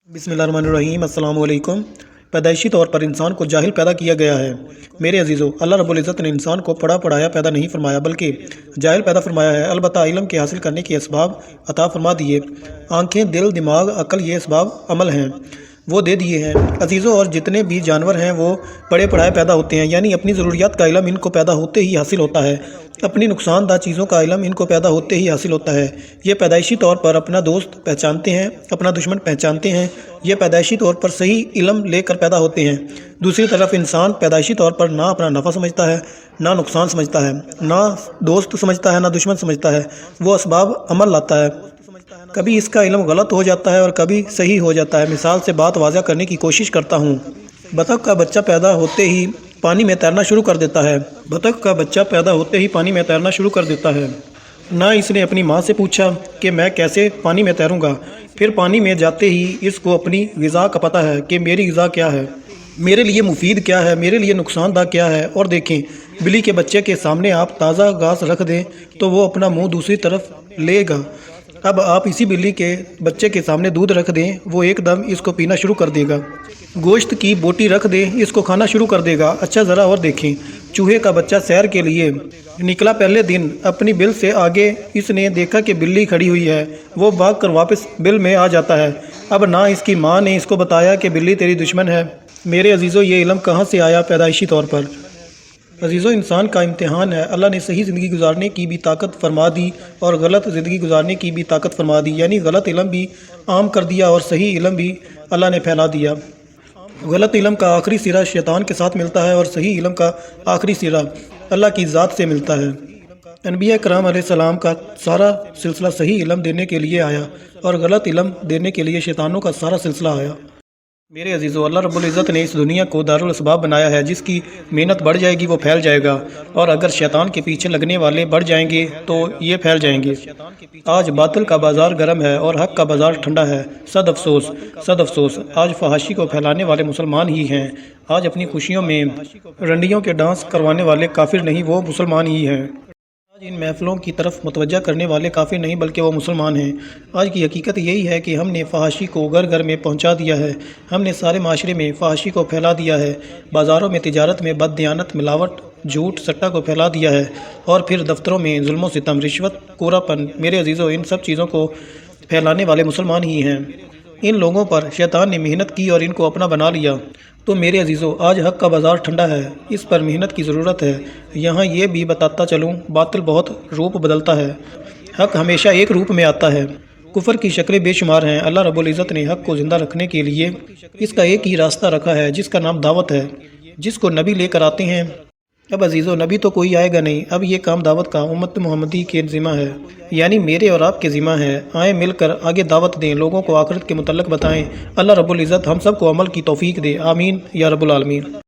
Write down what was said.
बिस्मिल्लाहिर्रहमानिर्रहीम। अस्सलाम वालेकुम। पैदाइशी तौर पर इंसान को जाहिल पैदा किया गया है। मेरे अजीज़ों, अल्लाह रब्बुल इज़्ज़त ने इंसान को पढ़ा पढ़ाया पैदा नहीं फरमाया, बल्कि जाहिल पैदा फरमाया है। अलबत्ता इल्म के हासिल करने के असबाब अता फरमा दिए। आँखें, दिल, दिमाग, अकल, ये असबाब अमल हैं, वो दे दिए हैं। अजीज़ों, और जितने भी जानवर हैं वो पढ़े पढ़ाए पैदा होते हैं, यानी अपनी ज़रूरियात का इल्म इनको पैदा होते ही हासिल होता है। अपनी नुकसानदा चीज़ों का इल्म इनको पैदा होते ही हासिल होता है। ये पैदाइशी तौर पर अपना दोस्त पहचानते हैं, अपना दुश्मन पहचानते हैं। ये पैदाइशी तौर पर सही इल्म लेकर पैदा होते हैं। दूसरी तरफ इंसान पैदाइशी तौर पर ना अपना नफ़ा समझता है, ना नुकसान समझता है, ना दोस्त समझता है, ना दुश्मन समझता है। वो असबाब अमल लाता है। कभी इसका इल्म गलत हो जाता है और कभी सही हो जाता है। मिसाल से बात वाज़ा करने की कोशिश करता हूँ। बतख का बच्चा पैदा होते ही पानी में तैरना शुरू कर देता है। बतख का बच्चा पैदा होते ही पानी में तैरना शुरू कर देता है। ना इसने अपनी माँ से पूछा कि मैं कैसे पानी में तैरूँगा। फिर पानी में जाते ही इसको अपनी ग़िज़ा का पता है कि मेरी ग़िज़ा क्या है, मेरे लिए मुफीद क्या है, मेरे लिए नुकसानदा क्या है। और देखें, बिल्ली के बच्चे के सामने आप ताज़ा घास रख दें तो वो अपना मुंह दूसरी तरफ लेगा। अब आप इसी बिल्ली के बच्चे के सामने दूध रख दें, वो एकदम इसको पीना शुरू कर देगा। गोश्त की बोटी रख दें, इसको खाना शुरू कर देगा। अच्छा ज़रा और देखें, चूहे का बच्चा सैर के लिए निकला। पहले दिन अपनी बिल से आगे इसने देखा कि बिल्ली खड़ी हुई है, वो भाग कर वापस बिल में आ जाता है। अब ना इसकी माँ ने इसको बताया कि बिल्ली तेरी दुश्मन है। मेरे अजीज़ों, ये इल्म कहाँ से आया? पैदाइशी तौर पर। अजीज़ों, इंसान का इम्तिहान है। अल्लाह ने सही ज़िंदगी गुजारने की भी ताकत फरमा दी और गलत ज़िंदगी गुजारने की भी ताकत फरमा दी, यानी गलत इल्म भी आम कर दिया और सही इल्म भी अल्लाह ने फैला दिया। गलत इल्म का आखिरी सिरा शैतान के साथ मिलता है और सही इल्म का आखिरी सिरा अल्लाह की ज़ात से मिलता है। अनबिया कराम अलैहिस्सलाम का सारा सिलसिला सही इल्म देने के लिए आया और गलत इल्म देने के लिए शैतानों का सारा सिलसिला आया। मेरे अजीज़ों, अल्लाह रब्बुल इज़्ज़त ने इस दुनिया को दारुल असबाब बनाया है। जिसकी मेहनत बढ़ जाएगी वो फैल जाएगा, और अगर शैतान के पीछे लगने वाले बढ़ जाएंगे तो ये फैल जाएंगे। आज बातिल का बाज़ार गर्म है और हक़ का बाज़ार ठंडा है। सद अफसोस, सद अफसोस, आज फहाशी को फैलाने वाले मुसलमान ही हैं। आज अपनी खुशियों में रंडियों के डांस करवाने वाले काफिर नहीं, वो मुसलमान ही हैं। आज इन महफ़िलों की तरफ मुतवज्जा करने वाले काफ़िर नहीं, बल्कि वो मुसलमान हैं। आज की हकीकत यही है कि हमने फहाशी को घर घर में पहुंचा दिया है। हमने सारे माशरे में फहाशी को फैला दिया है। बाज़ारों में, तिजारत में बददियानत, मिलावट, झूठ, सट्टा को फैला दिया है। और फिर दफ्तरों में जुल्म सितम, रिश्वत, कोरापन। मेरे अजीज़ों, इन सब चीज़ों को फैलाने वाले मुसलमान ही हैं। इन लोगों पर शैतान ने मेहनत की और इनको अपना बना लिया। तो मेरे अजीज़ों, आज हक़ का बाज़ार ठंडा है, इस पर मेहनत की ज़रूरत है। यहाँ ये भी बताता चलूँ, बातिल बहुत रूप बदलता है, हक़ हमेशा एक रूप में आता है। कुफर की शक्लें बेशुमार हैं। अल्लाह रब्बुल इज़्ज़त ने हक़ को ज़िंदा रखने के लिए इसका एक ही रास्ता रखा है, जिसका नाम दावत है, जिसको नबी लेकर आते हैं। अब अजीज़ों, नबी तो कोई आएगा नहीं। अब ये काम दावत का उम्मत मोहम्मदी के ज़िम्मा है, यानी मेरे और आपके ज़िम्मा है। आए मिलकर आगे दावत दें, लोगों को आखिरत के मुतल्लिक़ बताएं। अल्लाह रब्बुल इज़्ज़त हम सब को अमल की तौफ़ीक दे। आमीन या रब्बुल आलमीन।